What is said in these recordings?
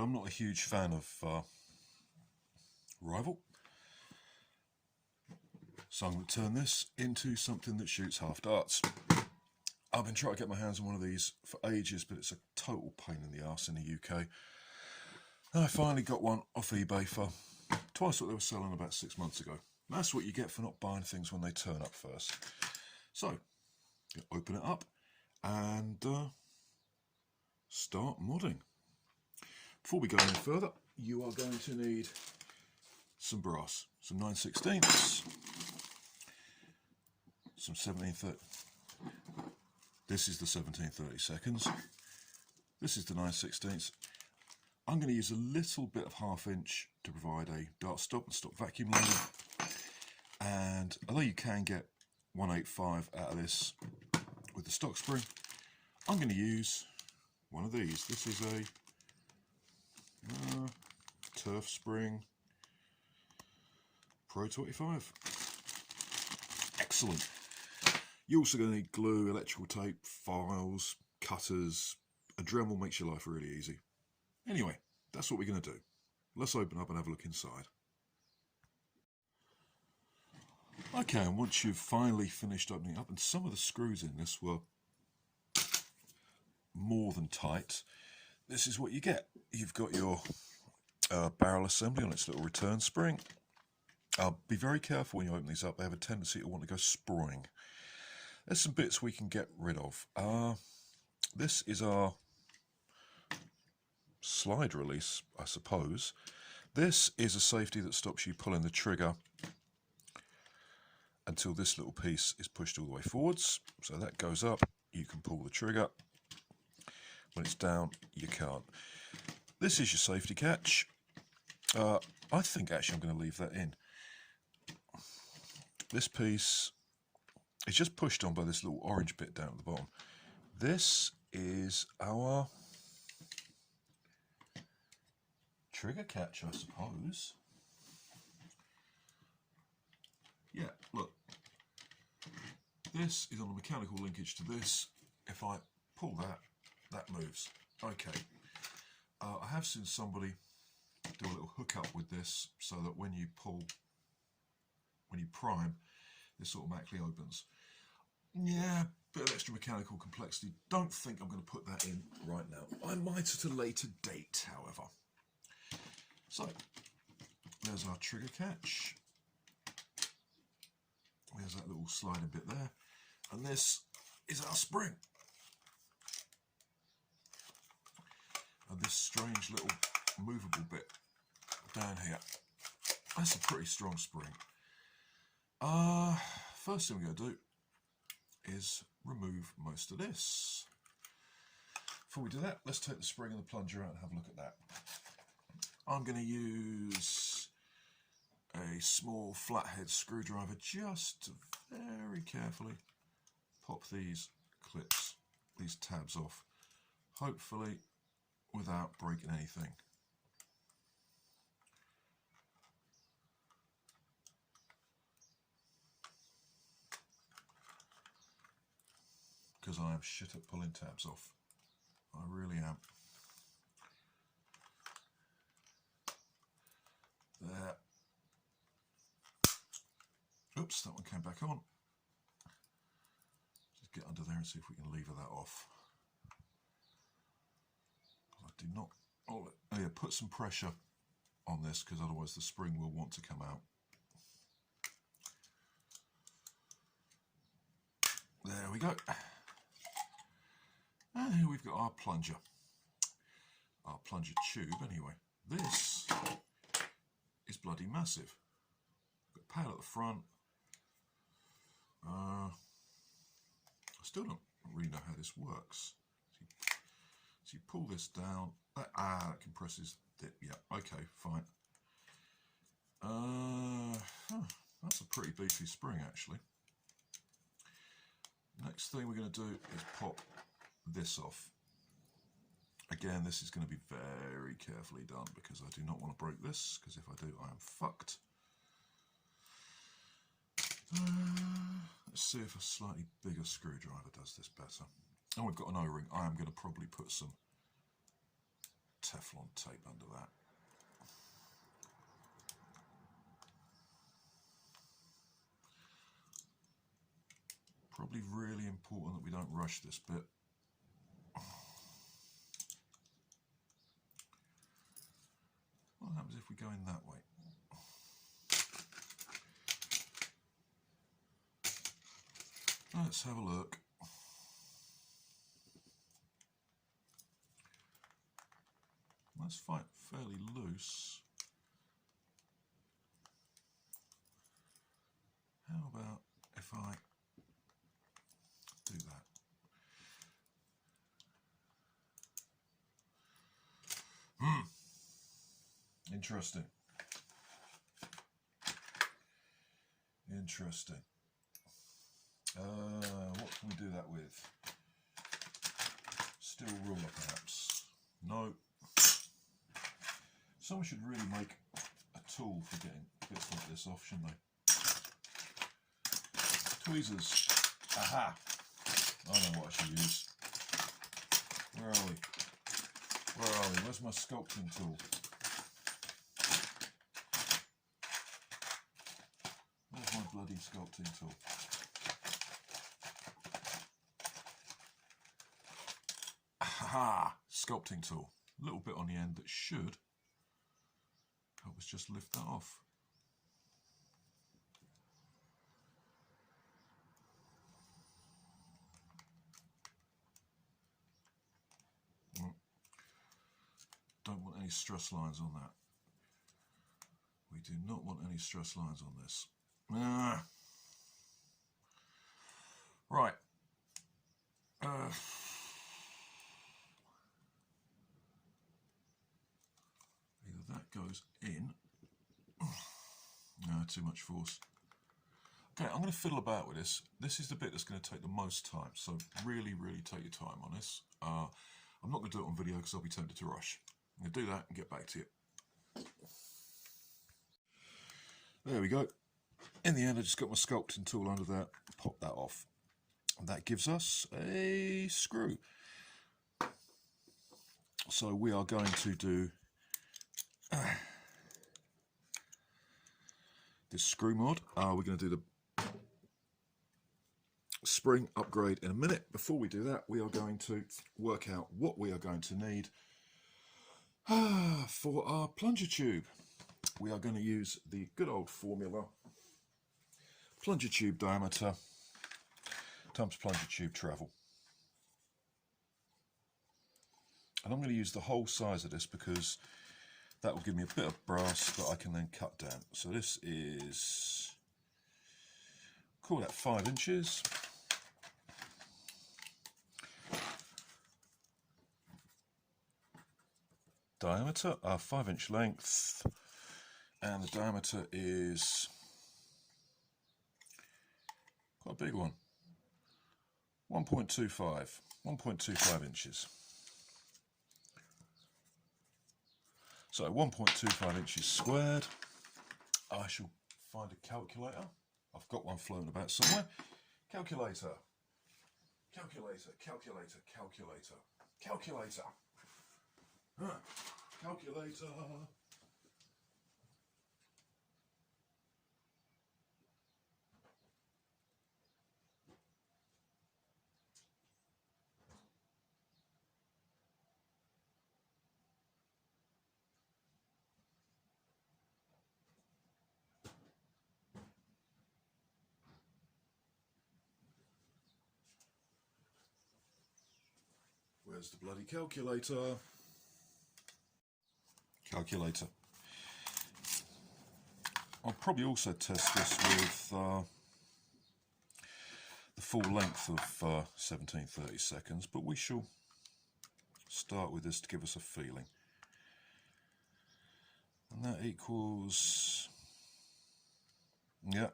but I'm not a huge fan of Rival. So I'm going to turn this into something that shoots half darts. I've been trying to get my hands on one of these for ages, but it's a total pain in the arse in the UK. And I finally got one off eBay for twice what they were selling about 6 months ago. And that's what you get for not buying things when they turn up first. So, open it up and start modding. Before we go any further, you are going to need some brass, some 9/16, some 1730. This is the 17/32. This is the 9/16. I'm going to use a little bit of 1/2 inch to provide a dart stop and stop vacuum loading. And although you can get 1/85 out of this with the stock spring, I'm going to use one of these. This is a turf spring Pro 25. Excellent. You're also going to need glue, electrical tape, files, cutters. A Dremel makes your life really easy. Anyway, that's what we're going to do. Let's open up and have a look inside. Okay, and once you've finally finished opening up, and some of the screws in this were more than tight, this is what you get. You've got your barrel assembly on its little return spring. Be very careful when you open these up. They have a tendency to want to go sprawling. There's some bits we can get rid of. This is our slide release, I suppose. This is a safety that stops you pulling the trigger until this little piece is pushed all the way forwards. So that goes up, you can pull the trigger. When it's down, you can't. This is your safety catch. I think actually I'm going to leave that in. This piece is just pushed on by this little orange bit down at the bottom. This is our trigger catch, I suppose. Yeah, look. This is on a mechanical linkage to this. If I pull that, that moves. Okay. I have seen somebody do a little hookup with this so that when you pull, when you prime, this automatically opens. Yeah, bit of extra mechanical complexity. Don't think I'm going to put that in right now. I might at a later date, however. So, there's our trigger catch. There's that little sliding bit there. And this is our spring. And this strange little movable bit down here. That's a pretty strong spring. First thing we're going to do is remove most of this. Before we do that, let's take the spring and the plunger out and have a look at that. I'm going to use a small flathead screwdriver just to very carefully pop these clips, these tabs off, hopefully without breaking anything. Because I am shit at pulling tabs off. I really am. There. Oops, that one came back on. Just get under there and see if we can lever that off. I do not. Oh yeah, put some pressure on this because otherwise the spring will want to come out. There we go. And here we've got our plunger tube anyway. This is bloody massive. Got a paddle at the front. I still don't really know how this works. So you pull this down. That compresses it. Yeah, okay, fine. That's a pretty beefy spring actually. Next thing we're going to do is pop this off. Again, this is going to be very carefully done because I do not want to break this, because if I do, I am fucked. Let's see if a slightly bigger screwdriver does this better. And we've got an O-ring. I am going to probably put some Teflon tape under that. Probably really important that we don't rush this bit. What happens if we go in that way? Let's have a look. That's fairly loose. How about if I do that? Interesting. Interesting. What can we do that with? Steel ruler, perhaps? No. Someone should really make a tool for getting bits like this off, shouldn't they? Tweezers. Aha! I know what I should use. Where are we? Where are we? Where's my sculpting tool? Where's my bloody sculpting tool? Aha! Sculpting tool. A little bit on the end that should help us just lift that off. Don't want any stress lines on that. We do not want any stress lines on this. Right. Either that goes in. No, too much force. Okay, I'm going to fiddle about with this. This is the bit that's going to take the most time, so really, really take your time on this. I'm not going to do it on video because I'll be tempted to rush. I'm going to do that and get back to you. There we go. In the end, I just got my sculpting tool under that, pop that off. And that gives us a screw. So we are going to do this screw mod. We're going to do the spring upgrade in a minute. Before we do that, we are going to work out what we are going to need for our plunger tube. We are going to use the good old formula: plunger tube diameter times plunger tube travel. And I'm going to use the whole size of this because that will give me a bit of brass that I can then cut down. So this is, call that 5 inches. Diameter, 5-inch length, and the diameter is quite a big one, 1.25 inches. So 1.25 inches squared. I shall find a calculator. I've got one floating about somewhere. Calculator. Calculator, calculator, calculator, calculator. Calculator. Where's the bloody calculator? Calculator. I'll probably also test this with the full length of 1730 seconds, but we shall start with this to give us a feeling. And that equals, yeah,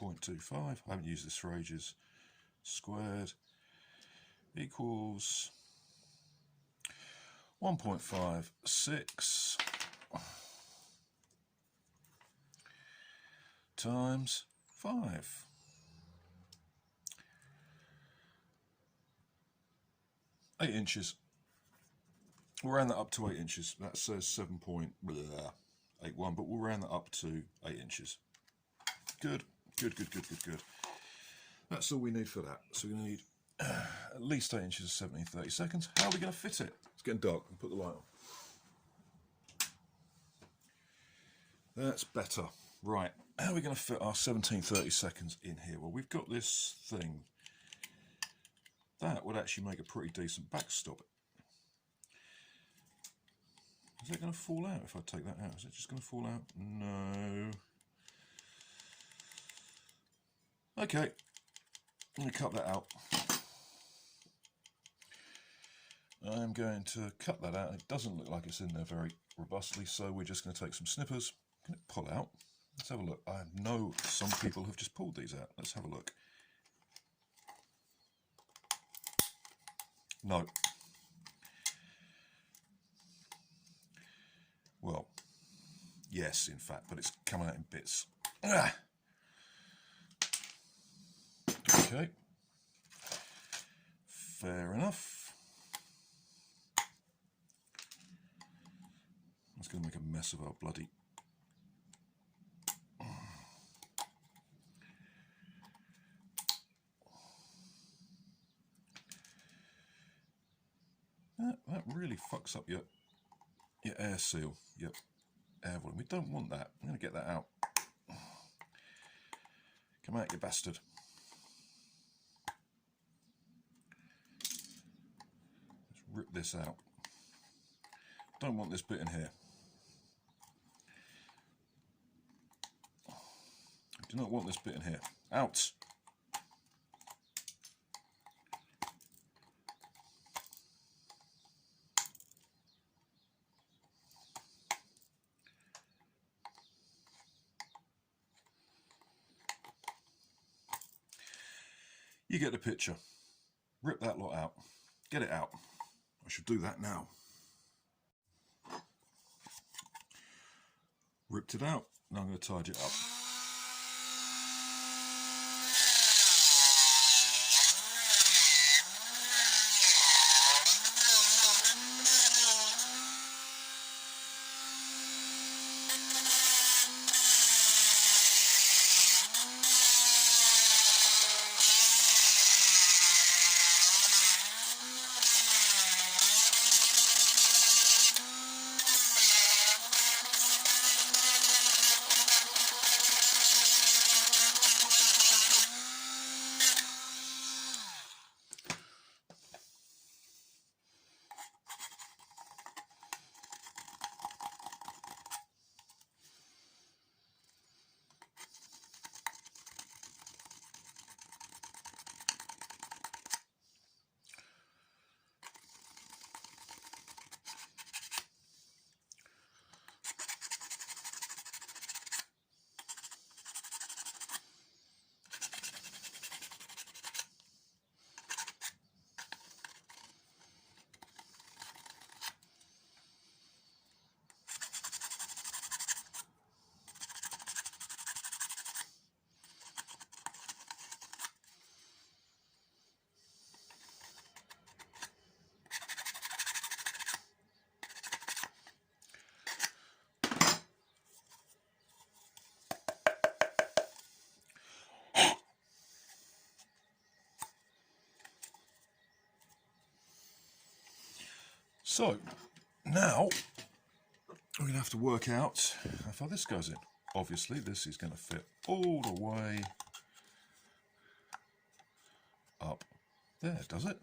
1.25. I haven't used this for ages. Squared equals 1.56 times 5. Eight inches. We'll round that up to 8 inches. That says 7.81, but we'll round that up to 8 inches. Good, good, good, good, good, good. That's all we need for that. So we need at least 8 inches of 17 30 seconds. How are we going to fit it? It's getting dark. I'll put the light on. That's better. Right, how are we going to fit our 17 30 seconds in here? Well, we've got this thing. That would actually make a pretty decent backstop. Is that going to fall out if I take that out? Is it just going to fall out? No. Okay, I'm going to cut that out. I'm going to cut that out. It doesn't look like it's in there very robustly, so we're just going to take some snippers. Can it pull out? Let's have a look. I know some people have just pulled these out. Let's have a look. No. Well, yes, in fact, but it's coming out in bits. Ah. Okay. Fair enough. That's going to make a mess of our bloody... That really fucks up your air seal, your air volume. We don't want that. I'm going to get that out. Come out, you bastard. Let's rip this out. Don't want this bit in here. I do not want this bit in here. Out! You get the picture. Rip that lot out. Get it out. I should do that now. Ripped it out. Now I'm going to tidy it up. So, now we're going to have to work out how far this goes in. Obviously, this is going to fit all the way up there, does it?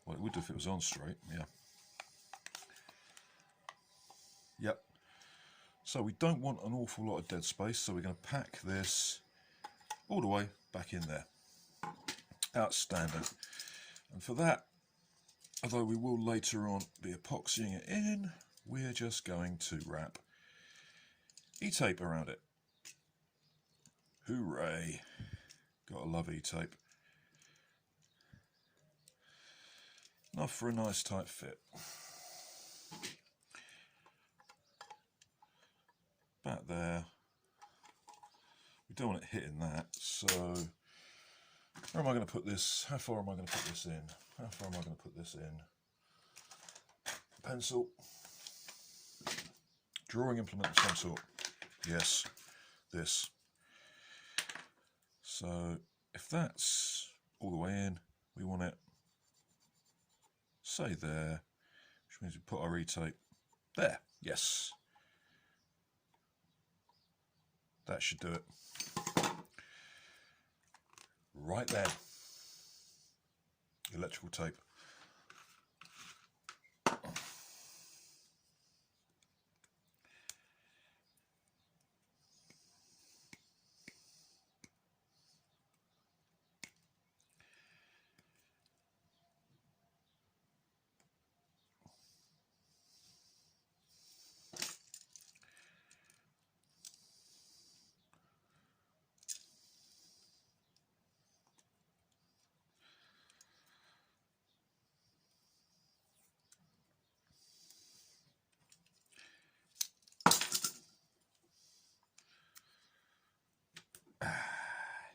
Well, it would if it was on straight, yeah. Yep. So we don't want an awful lot of dead space, so we're going to pack this all the way back in there. Outstanding. And for that, although we will later on be epoxying it in, we're just going to wrap E-tape around it. Hooray! Gotta love E-tape. Enough for a nice tight fit. About there. We don't want it hitting that, so where am I going to put this? How far am I going to put this in? How far am I going to put this in? pencil. Drawing implement of some sort. Yes, this. So if that's all the way in, we want it, say there, which means we put our E-tape there. Yes. That should do it. Right there. Electrical tape.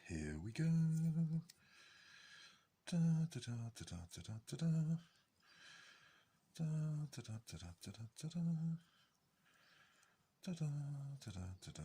Here we go. Da, da, da, da, da, da, da, da. Da, da, da, da, da, da, da, da. Da, da, da, da, da.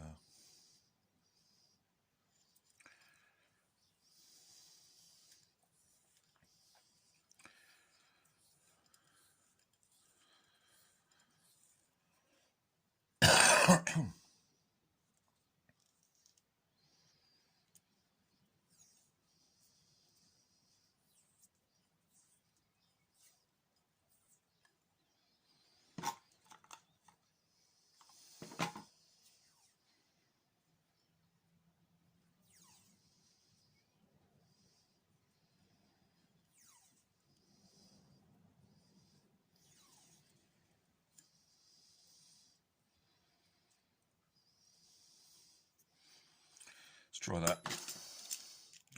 Let's try that.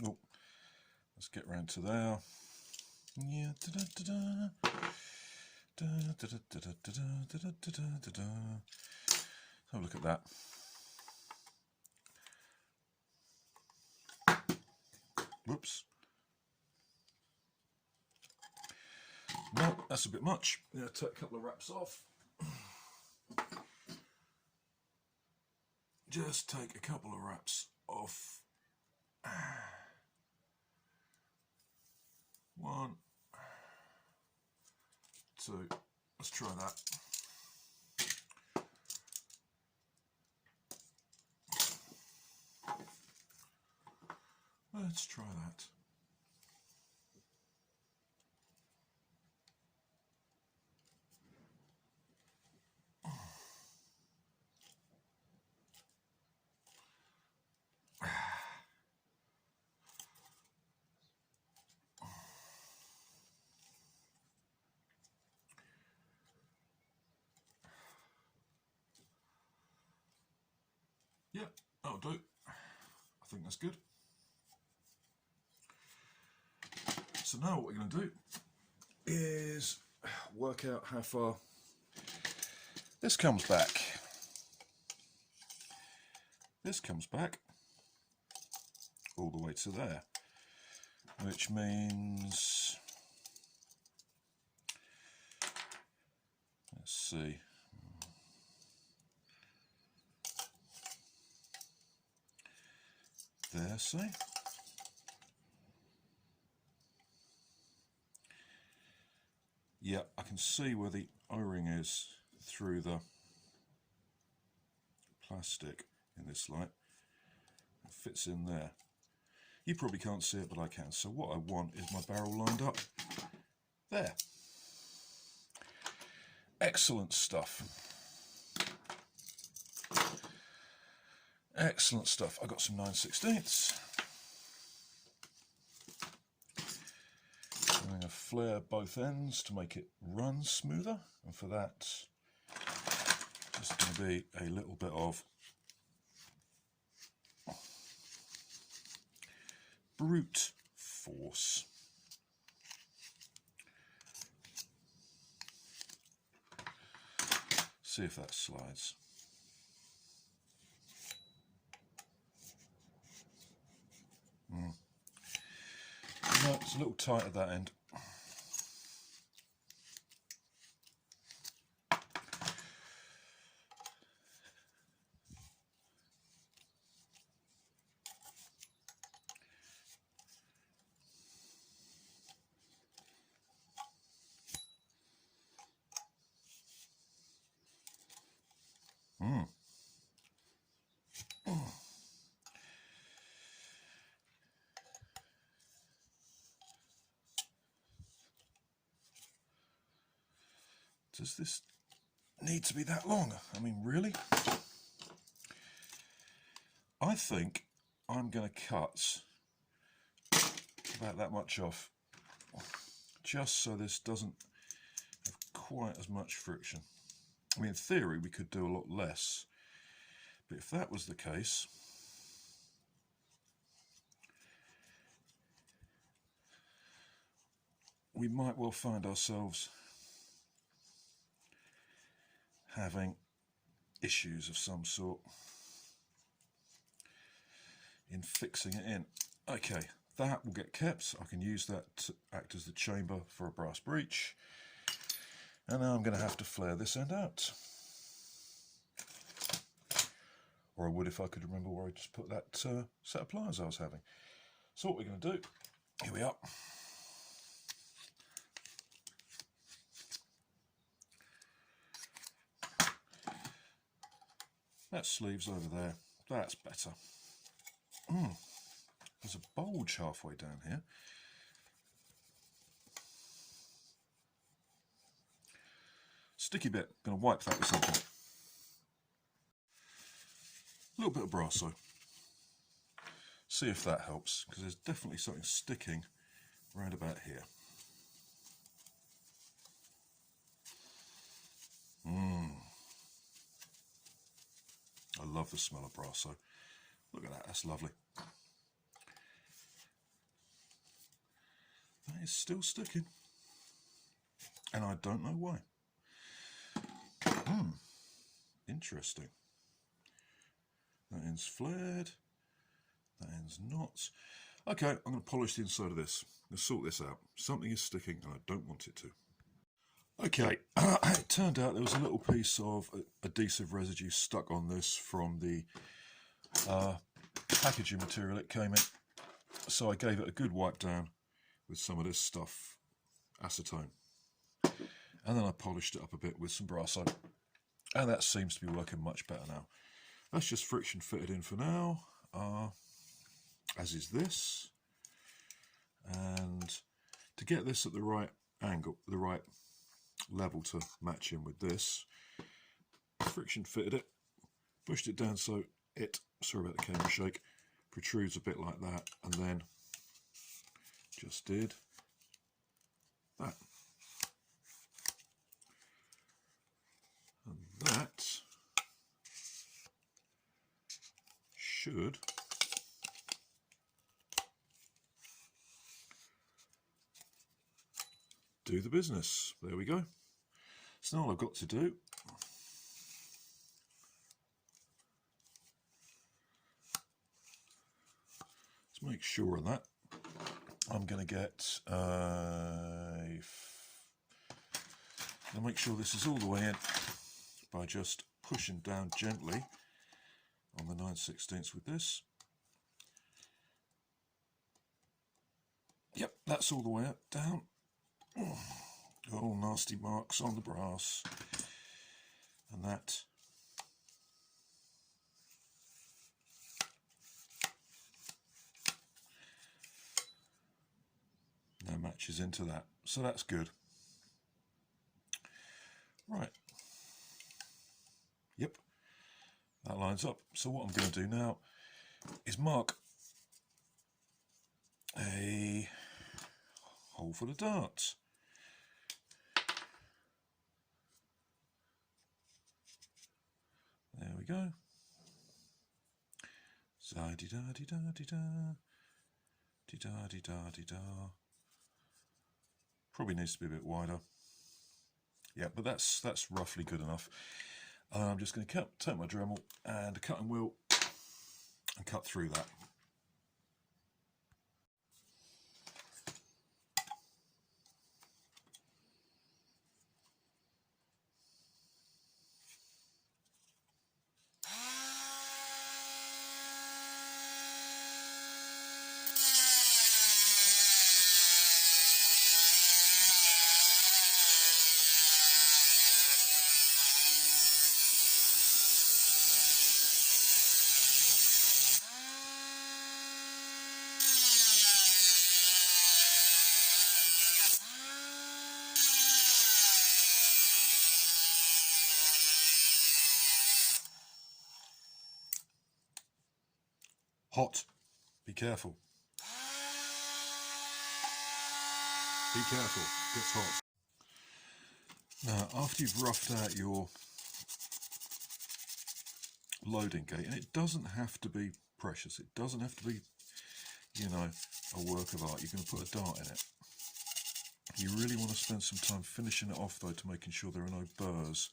Oh, let's get round to there. Yeah, da da da da. Da da da da da da da da da da. Have a look at that. Whoops. No, that's a bit much. Yeah, take a couple of wraps off. Just take a couple of wraps off. 1, 2. Let's try that. Let's try that. Yeah, that'll do. I think that's good. So now what we're going to do is work out how far this comes back. This comes back all the way to there, which means, let's see, there, see? Yeah, I can see where the O-ring is through the plastic in this light. It fits in there. You probably can't see it, but I can. So what I want is my barrel lined up there. Excellent stuff. Excellent stuff. I got some 9/16. I'm going to flare both ends to make it run smoother, and for that, there's going to be a little bit of brute force. See if that slides. No, it's a little tight at that end. Does this need to be that long? I mean, really? I think I'm going to cut about that much off, just so this doesn't have quite as much friction. I mean, in theory, we could do a lot less, but if that was the case, we might well find ourselves having issues of some sort in fixing it in. Okay, that will get kept. I can use that to act as the chamber for a brass breech. And now I'm going to have to flare this end out. Or I would if I could remember where I just put that set of pliers I was having. So what we're going to do, here we are. That sleeve's over there. That's better. There's a bulge halfway down here. Sticky bit. Going to wipe that with something. A little bit of Brasso. See if that helps, because there's definitely something sticking right about here. I love the smell of Brasso. Look at that, that's lovely. That is still sticking. And I don't know why. Interesting. That end's flared. That end's not. Okay, I'm going to polish the inside of this. I'm going to sort this out. Something is sticking and I don't want it to. Okay, it turned out there was a little piece of adhesive residue stuck on this from the packaging material it came in. So I gave it a good wipe down with some of this stuff, acetone. And then I polished it up a bit with some Brasso. And that seems to be working much better now. That's just friction fitted in for now, as is this. And to get this at the right angle, the right level to match in with this, friction fitted it, pushed it down so it, sorry about the camera shake, protrudes a bit like that, and then just did that. And that should do the business. There we go. So now all I've got to do is make sure of that. I'm going to get I'll make sure this is all the way in by just pushing down gently on the 9/16 with this. Yep, that's all the way up, down. Oh, nasty marks on the brass. And that now matches into that. So that's good. Right. Yep, that lines up. So what I'm going to do now is mark a hole for the darts. There we go. Za-di-da-di-da-di-da. Di-da-di-da-di-da. Probably needs to be a bit wider. Yeah, but that's roughly good enough. I'm just going to take my Dremel and a cutting wheel and cut through that. Hot. Be careful. Be careful. It gets hot. Now, after you've roughed out your loading gate, and it doesn't have to be precious, it doesn't have to be, you know, a work of art. You're going to put a dart in it. You really want to spend some time finishing it off though, to making sure there are no burrs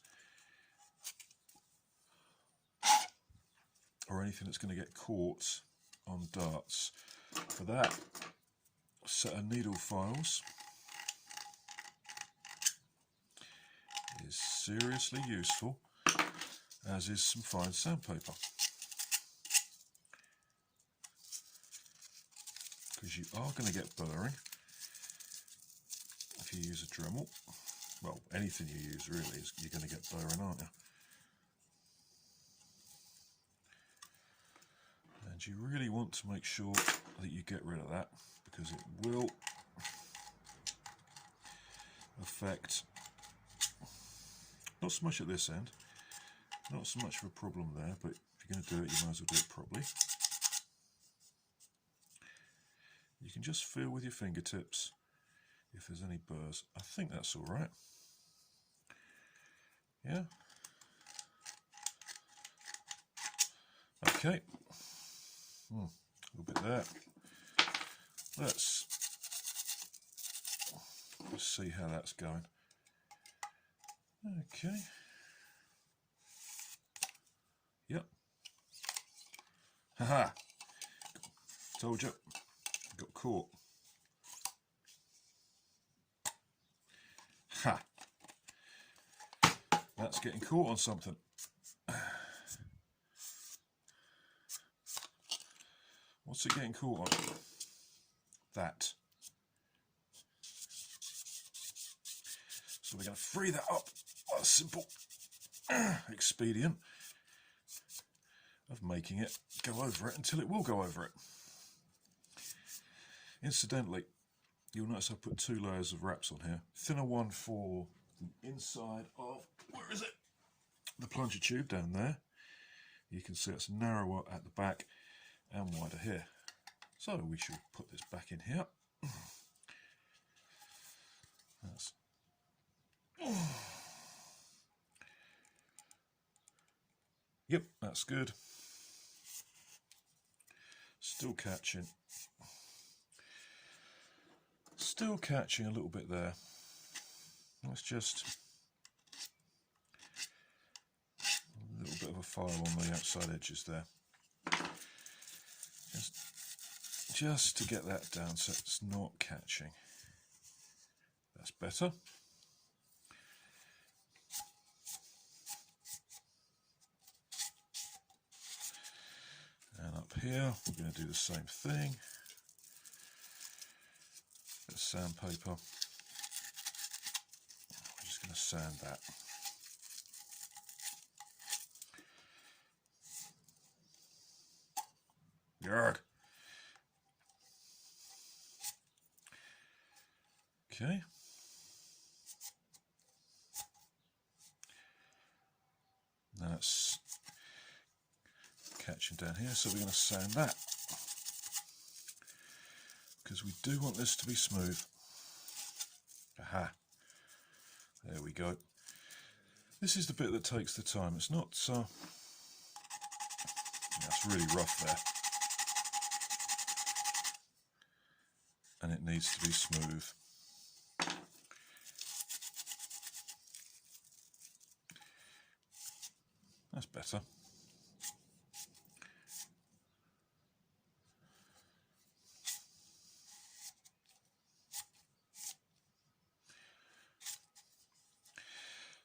or anything that's going to get caught on darts. For that, a set of needle files is seriously useful, as is some fine sandpaper, because you are going to get burring if you use a Dremel. Well, anything you use really, is you're going to get burring, aren't you? And you really want to make sure that you get rid of that, because it will affect, not so much at this end, not so much of a problem there, but if you're going to do it, you might as well do it properly. You can just feel with your fingertips if there's any burrs. I think that's all right. Yeah. Okay. A little bit there. Let's see how that's going. Okay. Yep. Haha. Told you. Got caught. Ha. That's getting caught on something. What's it getting caught on? That. So we're going to free that up. A simple expedient of making it go over it until it will go over it. Incidentally, you'll notice I've put 2 layers of wraps on here. Thinner one for the inside of, where is it? The plunger tube down there. You can see it's narrower at the back and wider here. So we should put this back in here. That's yep, that's good. Still catching a little bit there. Let's just a little bit of a file on the outside edges there. Just to get that down so it's not catching. That's better. And up here, we're going to do the same thing. Bit of sandpaper. I'm just going to sand that. Yarg. Okay. Now it's catching down here, so we're going to sand that, because we do want this to be smooth. Aha. There we go. This is the bit that takes the time. It's not that's really rough there. And it needs to be smooth. That's better.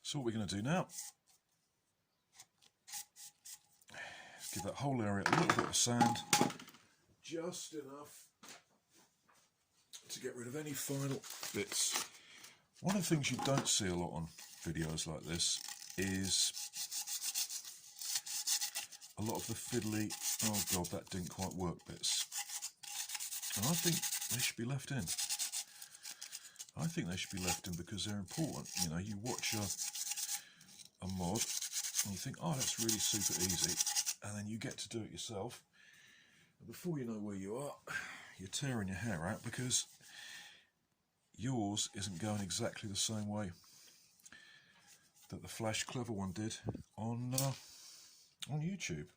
So what we're going to do now is give that whole area a little bit of sand, just enough to get rid of any final bits. One of the things you don't see a lot on videos like this is a lot of the fiddly, oh god, that didn't quite work bits. And I think they should be left in. I think they should be left in because they're important. You know, you watch a mod and you think, oh, that's really super easy. And then you get to do it yourself Before you know where you are, you're tearing your hair out because yours isn't going exactly the same way that the Flash Clever one did on YouTube.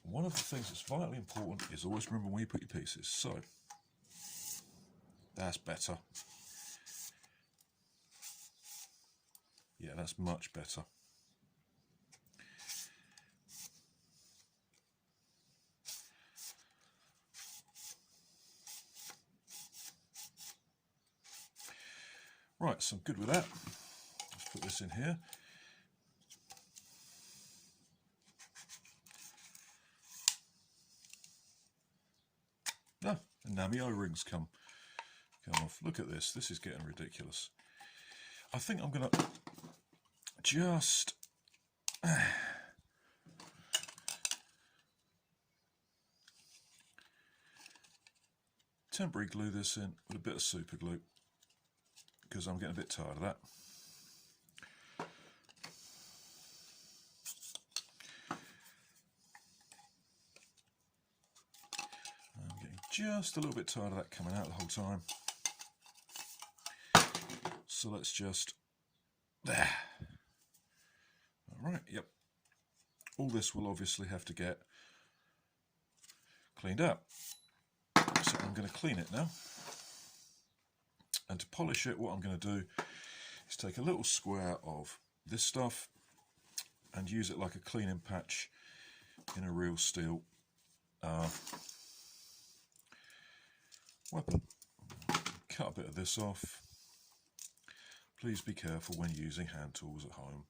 One of the things that's vitally important is always remember where you put your pieces. So, that's better. Yeah, that's much better. Right, so I'm good with that. Let's put this in here. Ah, and now my O-rings come off. Look at this. This is getting ridiculous. I think I'm going to just temporary glue this in with a bit of super glue because I'm getting a bit tired of that. I'm getting just a little bit tired of that coming out the whole time. So let's just there. All right, yep. All this will obviously have to get cleaned up. So I'm going to clean it now. And to polish it, what I'm going to do is take a little square of this stuff and use it like a cleaning patch in a real steel weapon. Cut a bit of this off. Please be careful when using hand tools at home.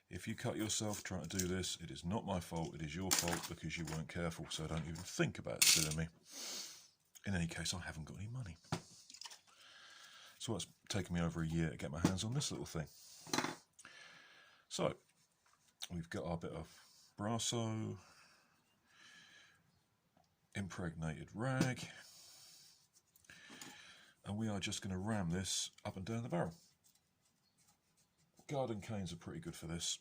If you cut yourself trying to do this, it is not my fault, it is your fault because you weren't careful, so don't even think about suing me. In any case, I haven't got any money. So it's taken me over a year to get my hands on this little thing. So, we've got our bit of Brasso, impregnated rag, and we are just going to ram this up and down the barrel. Garden canes are pretty good for this.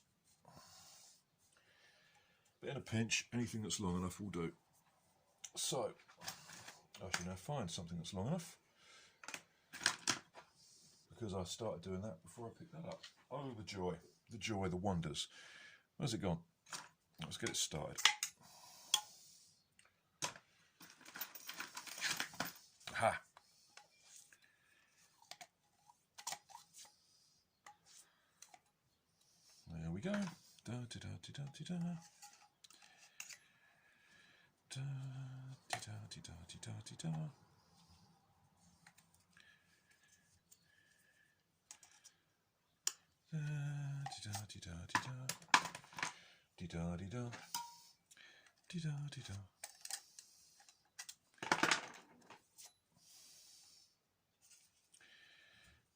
But in a pinch, anything that's long enough will do. So, I should now find something that's long enough, because I started doing that before I picked that up. Oh, the joy, the wonders. Where's it gone? Let's get it started. Ha! There we go. Da da da da da da da. Da da da da da da da.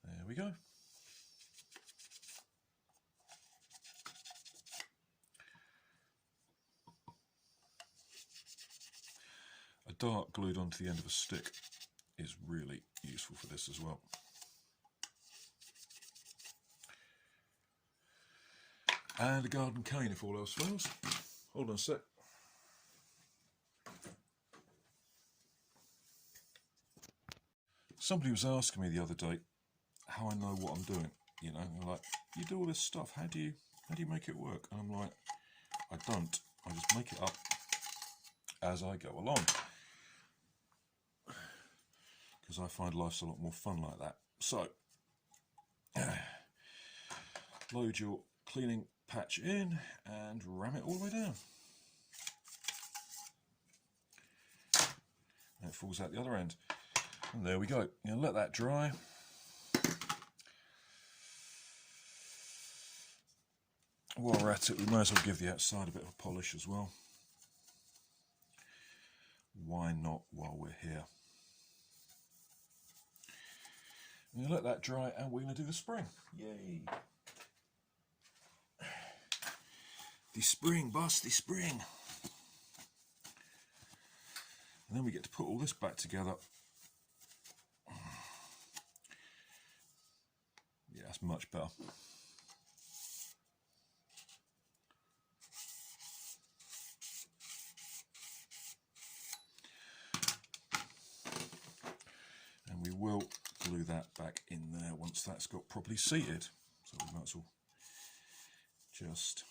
There we go. A dart glued onto the end of a stick is really useful for this as well. And a garden cane if all else fails. Hold on a sec. Somebody was asking me the other day how I know what I'm doing. You know, they're like, you do all this stuff, how do you make it work? And I'm like, I don't. I just make it up as I go along. Because I find life's a lot more fun like that. So, load your cleaning patch in and ram it all the way down. And it falls out the other end. And there we go. Now let that dry. While we're at it, we might as well give the outside a bit of a polish as well. Why not while we're here? And let that dry and we're going to do the spring. Yay! The spring, boss, the spring. And then we get to put all this back together. Yeah, that's much better. in there once that's got properly seated. So we might as well just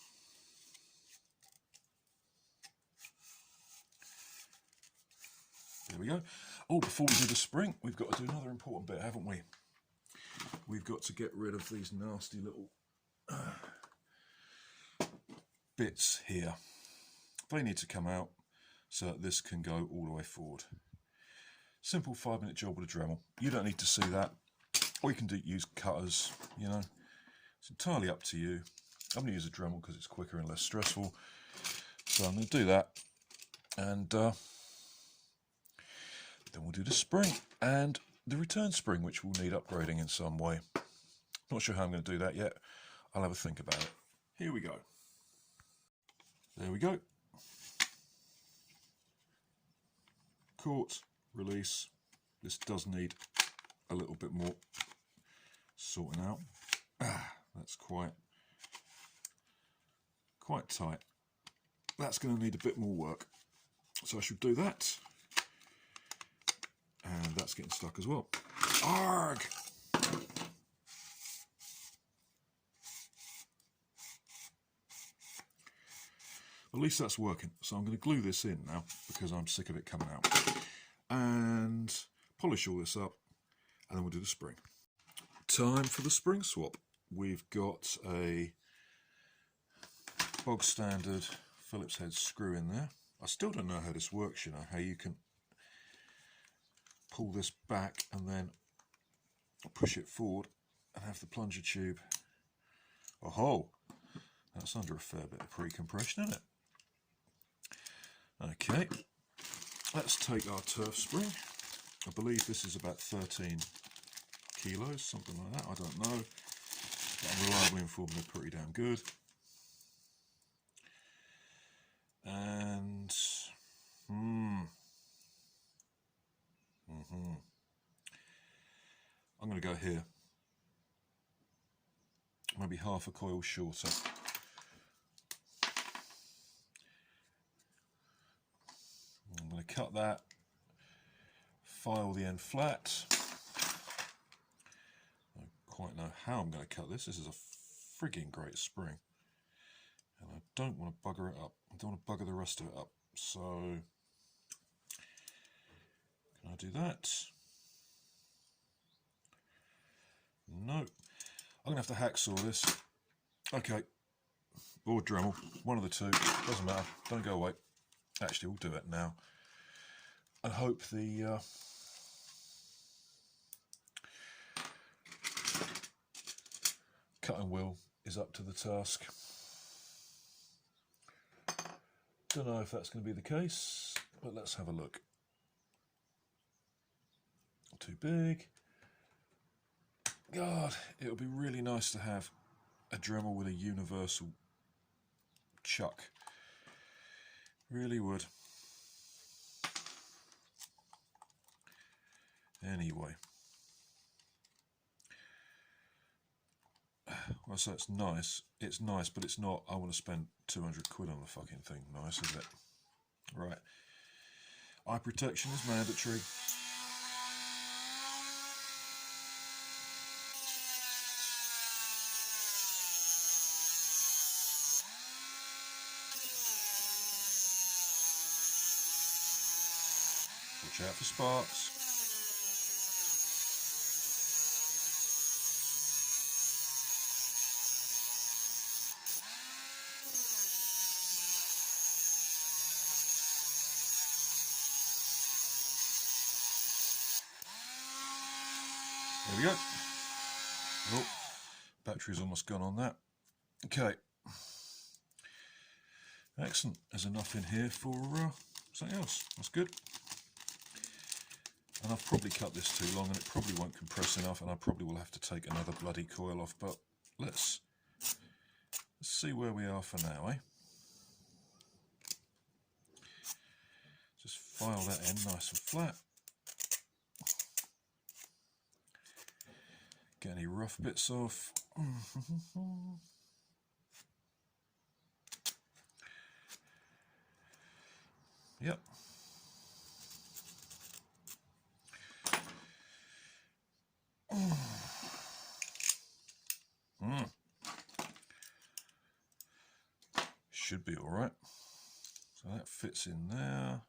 there we go. Oh, before we do the spring, we've got to do another important bit, haven't we? We've got to get rid of these nasty little bits here. They need to come out so that this can go all the way forward. Simple 5-minute job with a Dremel. You don't need to see that. Or you can use cutters, you know. It's entirely up to you. I'm going to use a Dremel because it's quicker and less stressful. So I'm going to do that. And then we'll do the spring and the return spring, which will need upgrading in some way. Not sure how I'm going to do that yet. I'll have a think about it. Here we go. There we go. Caught, release. This does need a little bit more sorting out. That's quite tight. That's going to need a bit more work. So I should do that. And that's getting stuck as well. Arg! At least that's working. So I'm going to glue this in now because I'm sick of it coming out. And polish all this up, and then we'll do the spring. Time for the spring swap. We've got a bog standard Phillips head screw in there. I still don't know how this works, you know, how you can pull this back and then push it forward and have the plunger tube. Oh, that's under a fair bit of pre-compression, isn't it? Okay, let's take our turf spring. I believe this is about 13 kilos, something like that. I don't know, but I'm reliably informed they're pretty damn good. And I'm going to go here, maybe half a coil shorter. I'm going to cut that, file the end flat. I don't quite know how I'm going to cut this. This is a frigging great spring, and I don't want to bugger it up. I don't want to bugger the rest of it up. So can I do that? No. I'm going to have to hacksaw this. Okay. Or Dremel. One of the two. Doesn't matter. Don't go away. Actually, we'll do it now. And hope the cutting wheel is up to the task. Don't know if that's going to be the case, but let's have a look. Too big. God, it would be really nice to have a Dremel with a universal chuck. Really would. Anyway. Well, so it's nice. It's nice, but it's not, I want to spend 200 quid on the fucking thing. Nice, is it? Right. Eye protection is mandatory. Watch out for sparks. There we go. Oh, battery's almost gone on that. Okay. Excellent. There's enough in here for something else. That's good. And I've probably cut this too long and it probably won't compress enough and I probably will have to take another bloody coil off, but let's see where we are for now, eh? Just file that end nice and flat. Get any rough bits off. Yep. should be all right. So that fits in there.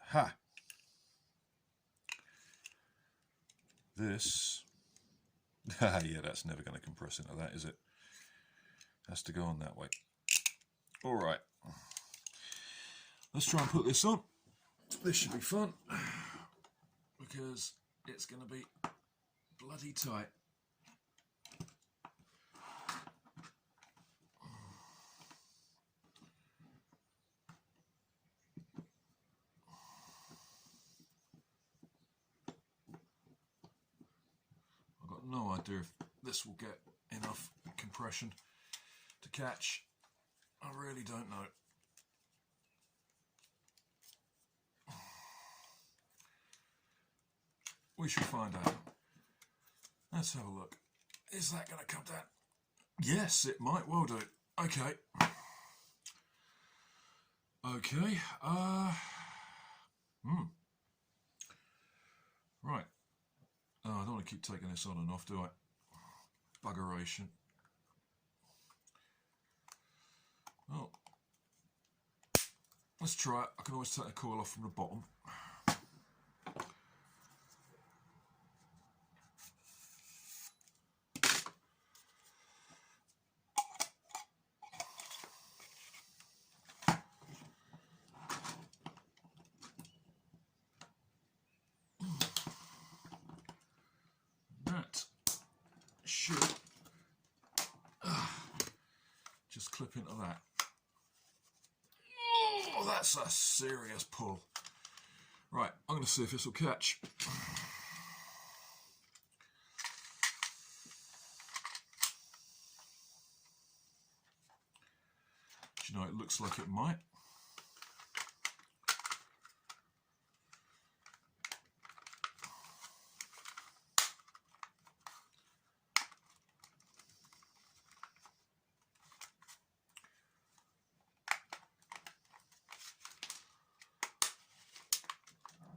Ha! This, yeah, that's never going to compress into that, is it? Has to go on that way. All right. Let's try and put this on. This should be fun because it's going to be bloody tight. I've got no idea if this will get enough compression to catch. I really don't know. We shall find out. Let's have a look. Is that going to come down? Yes, it might well do. Okay. Okay. Right. Oh, I don't want to keep taking this on and off, do I? Buggeration. Oh. Let's try it. I can always take the coil off from the bottom. That should just clip into that. Oh, that's a serious pull. Right, I'm going to see if this will catch. Do you know, it looks like it might.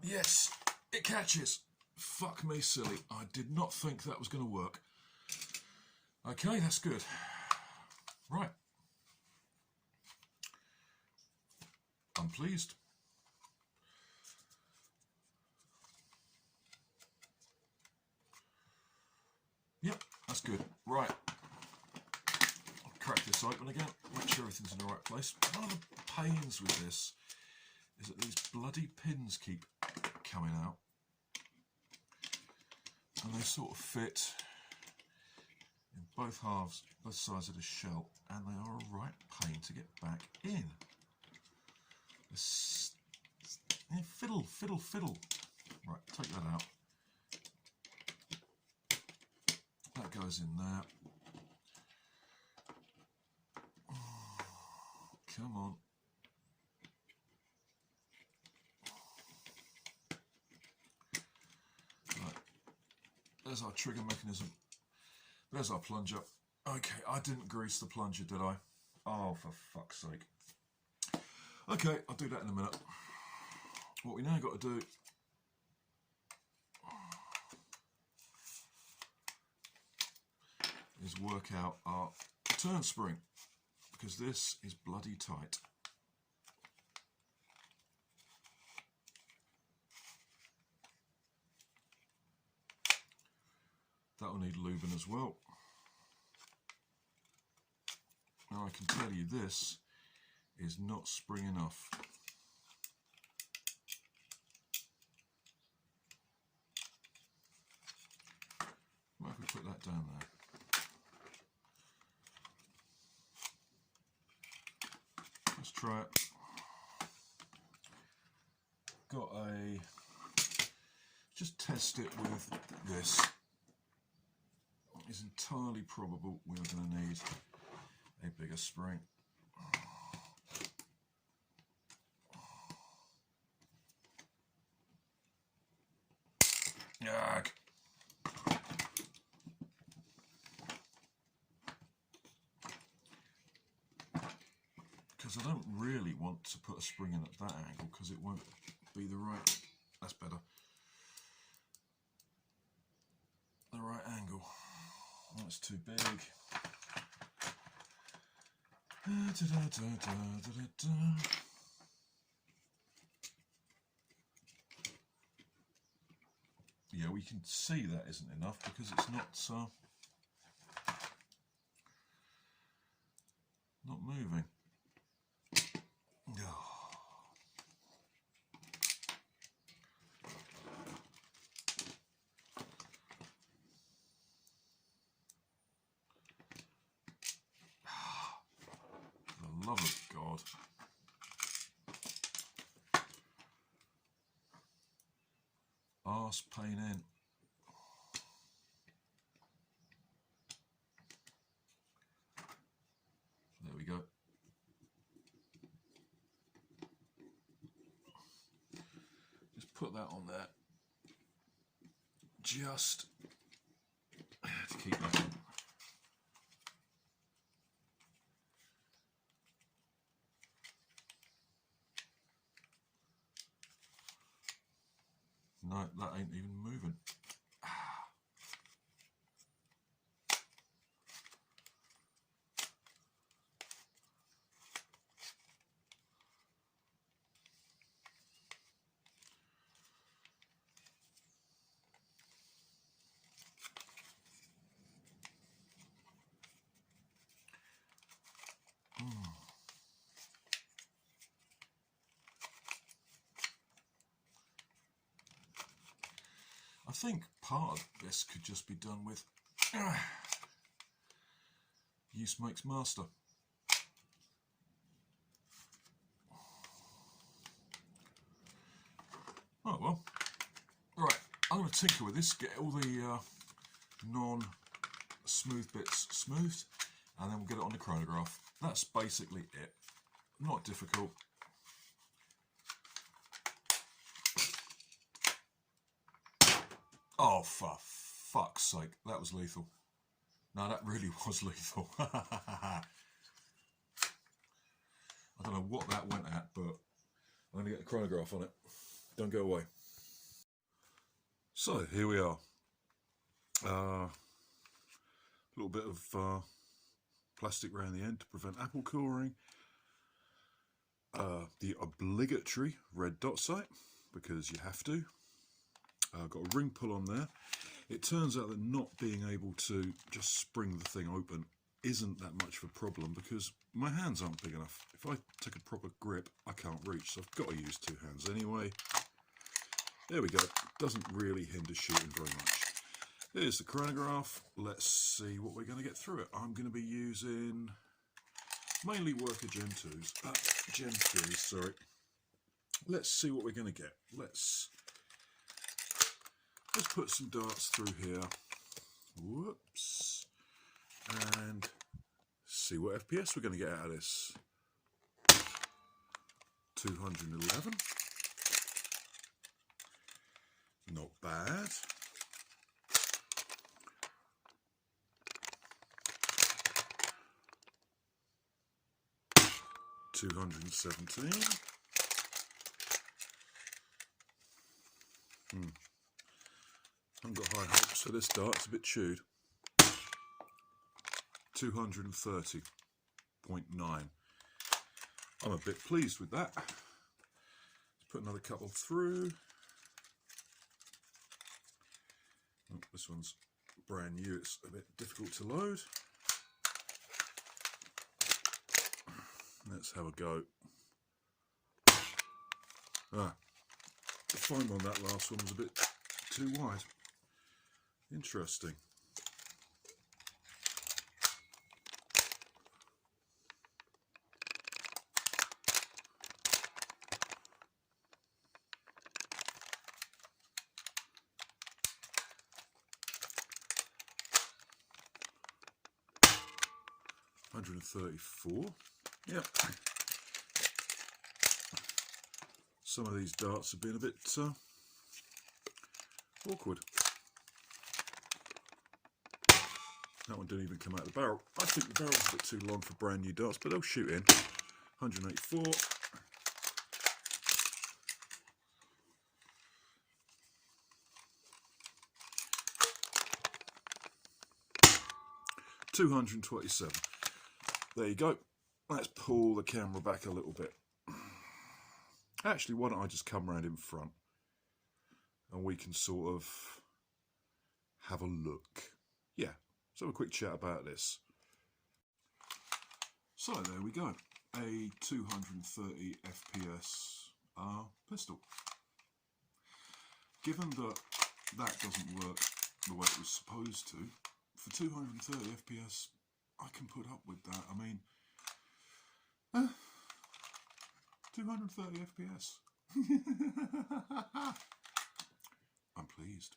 Yes, it catches. Fuck me silly. I did not think that was going to work. Okay, that's good. Right. I'm pleased. Yep, that's good. Right. I'll crack this open again, make sure everything's in the right place. One of the pains with this is that these bloody pins keep coming out. And they sort of fit in both halves, both sides of the shell, and they are a right pain to get back in. Fiddle, fiddle, fiddle. Right, take that out. That goes in there. Come on. Right. There's our trigger mechanism. There's our plunger. Okay, I didn't grease the plunger, did I? Oh, for fuck's sake. Okay, I'll do that in a minute. What we now got to do is work out our turn spring, because this is bloody tight. That will need lubing as well. Now I can tell you this is not spring enough. Might have to put that down there. Let's try it. Got a, just test it with this. It's entirely probable we're going to need a bigger spring. Yuck. Because I don't really want to put a spring in at that angle because it won't be the right, that's better, the right angle. That's too big. Yeah, we can see that isn't enough because it's not moving. For the love of God. Arse pain in. There we go. Just put that on there. Just to keep that in. No, that ain't even moving. I think part of this could just be done with use makes master. Oh well. Right, I'm going to tinker with this, get all the non-smooth bits smoothed, and then we'll get it on the chronograph. That's basically it. Not difficult. Oh, for fuck's sake, that was lethal. No, that really was lethal. I don't know what that went at, but I'm going to get the chronograph on it. Don't go away. So, here we are. A little bit of plastic around the end to prevent apple coring. The obligatory red dot sight, because you have to. Got a ring pull on there. It turns out that not being able to just spring the thing open isn't that much of a problem because my hands aren't big enough. If I take a proper grip, I can't reach, so I've got to use two hands anyway. There we go. Doesn't really hinder shooting very much. There's the chronograph. Let's see what we're going to get through it. I'm going to be using mainly worker Gen 2s. Gen 3s, sorry. Let's see what we're going to get. Let's put some darts through here. Whoops. And see what FPS we're going to get out of this. 211. Not bad. $217. Haven't got high hopes for this dart, it's a bit chewed. 230.9. I'm a bit pleased with that. Let's put another couple through. Oh, this one's brand new, it's a bit difficult to load. Let's have a go. The foam on that last one was a bit too wide. Interesting. $134. Yep. Some of these darts have been a bit awkward. That one didn't even come out of the barrel. I think the barrel's a bit too long for brand new darts, but they'll shoot in. 184. $227. There you go. let's pull the camera back a little bit. Actually, why don't I just come round in front and we can sort of have a look. Yeah, let's have a quick chat about this. So there we go, a 230 FPS pistol. Given that that doesn't work the way it was supposed to, for 230 FPS I can put up with that. I mean, 230 FPS. I'm pleased.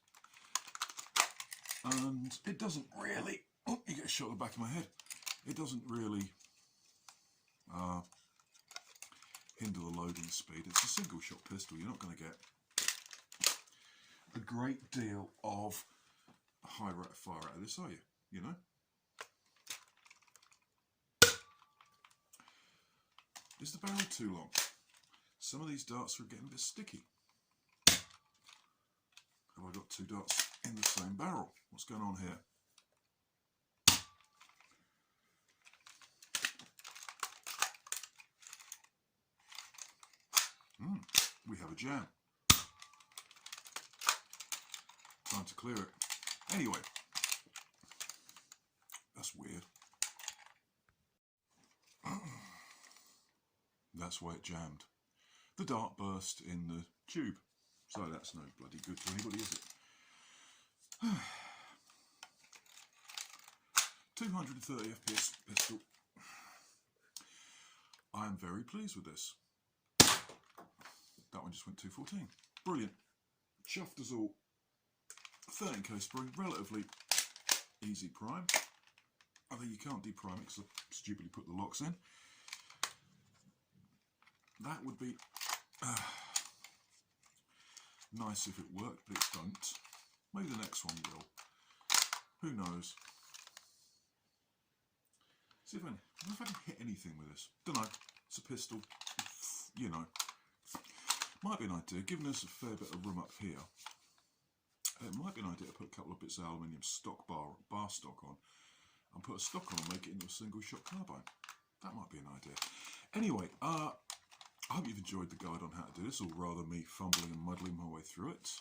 And it doesn't really, oh, you get a shot at the back of my head. It doesn't really hinder the loading speed. It's a single shot pistol. You're not going to get a great deal of high rate of fire out of this, are you? You know? Is the barrel too long? Some of these darts are getting a bit sticky. Have I got two darts in the same barrel? What's going on here? We have a jam. Time to clear it. Anyway, that's weird. That's why it jammed. The dart burst in the tube. So that's no bloody good to anybody, is it? 230 FPS pistol. I am very pleased with this. That one just went 214. Brilliant. Chuffed us all. 13k spring, relatively easy prime. Although you can't deprime it because I stupidly put the locks in. That would be nice if it worked, but it don't. Maybe the next one will. Who knows? See if I can hit anything with this. Don't know. It's a pistol. You know. Might be an idea, given us a fair bit of room up here. It might be an idea to put a couple of bits of aluminium stock bar stock on, and put a stock on and make it into a single shot carbine. That might be an idea. Anyway, I hope you've enjoyed the guide on how to do this, or rather me fumbling and muddling my way through it.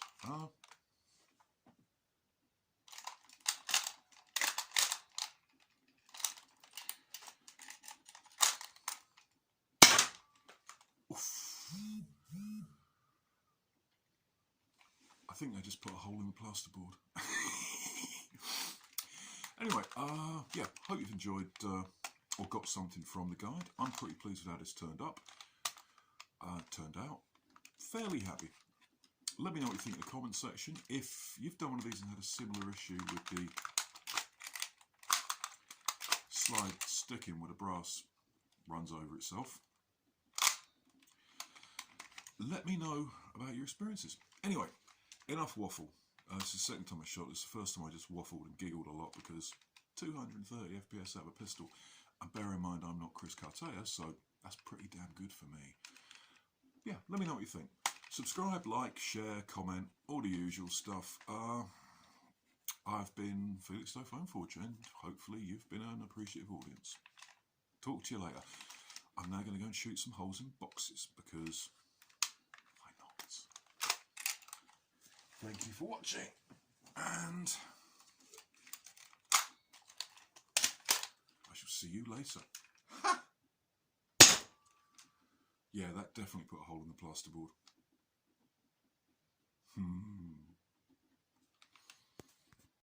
I think they just put a hole in the plasterboard. Anyway, yeah, hope you've enjoyed or got something from the guide. I'm pretty pleased with how this turned out. Fairly happy. Let me know what you think in the comment section. If you've done one of these and had a similar issue with the slide sticking where the brass runs over itself, let me know about your experiences. Anyway, enough waffle. This is the second time I shot this. The first time I just waffled and giggled a lot because 230 FPS out of a pistol. And bear in mind I'm not Chris Cartea, so that's pretty damn good for me. Yeah, let me know what you think. Subscribe, like, share, comment, all the usual stuff. I've been Felixstowe Phone Forge, and hopefully you've been an appreciative audience. Talk to you later. I'm now going to go and shoot some holes in boxes because why not? Thank you for watching, and I shall see you later. Ha! Yeah, that definitely put a hole in the plasterboard.